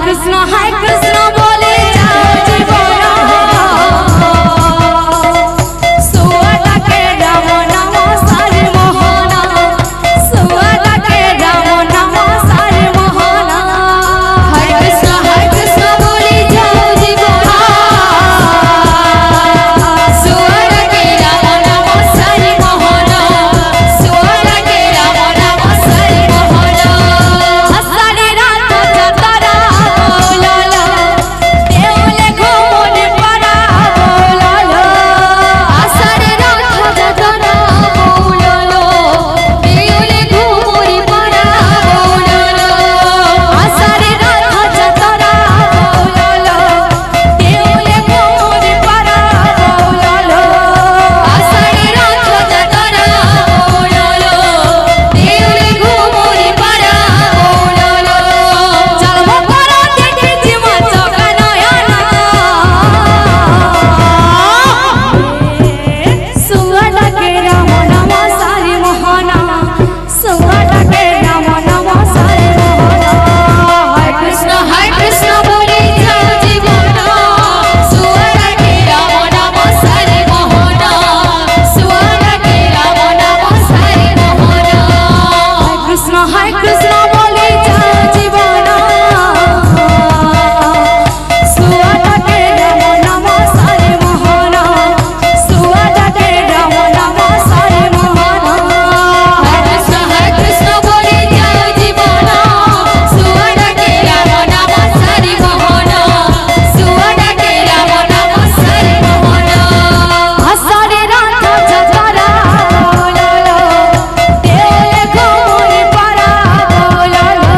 कृष्ण बोले जाओ जीवन सुआटा के राम नाम सारे मोहना सुआटा के राम नाम सारे मोहना हरे कृष्ण बोले जाओ जीवन सुआटा के राम नाम सारे मोहना सुआटा के राम नाम सारे मोहना हसारे रात जतरा बोलालो देवले घूमन पड़ा बोलालो हसारे रात जतरा बोलालो देवले घूमन पड़ा बोलालो हसारे रात जतरा बोलालो देवले घूमन पड़ा बोलालो हसारे रात जतरा बोलालो देवले घूमन पड़ा बोलालो चलबो करो देखि जीवन चौका नयना सुआटा के राम नाम सारे मोहना सुआटा के राम नाम सारे मोहना हरे कृष्ण बोले जाओ जीवन सुआटा के राम नाम सारे मोहना सुआटा के राम नाम सारे मोहना हरे कृष्ण बोले जाओ जीवन सुआटा के राम नाम सारे मोहना सुआटा के राम नाम सारे मोहना हरे कृष्ण बोले जाओ जीवन सुआटा के राम नाम सारे मोहना सुआटा के राम नाम सारे मोहना हसारे रात जतरा बोलालो देवले घूमन पड़ा बोलालो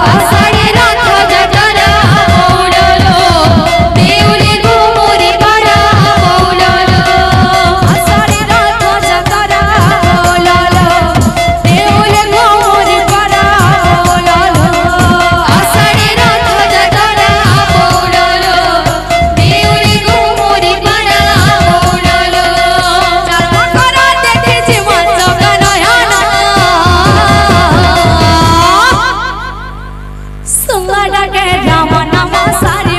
हसारे रात जतरा बोलालो देवले घूमन पड़ा बोलालो हसारे रात जतरा बोलालो देवले घूमन पड़ा बोलालो हसारे रात जतरा बोलालो देवले घूमन पड़ा बोलालो चलबो करो देखि जीवन चौका नयना सुआटा के राम नाम सारे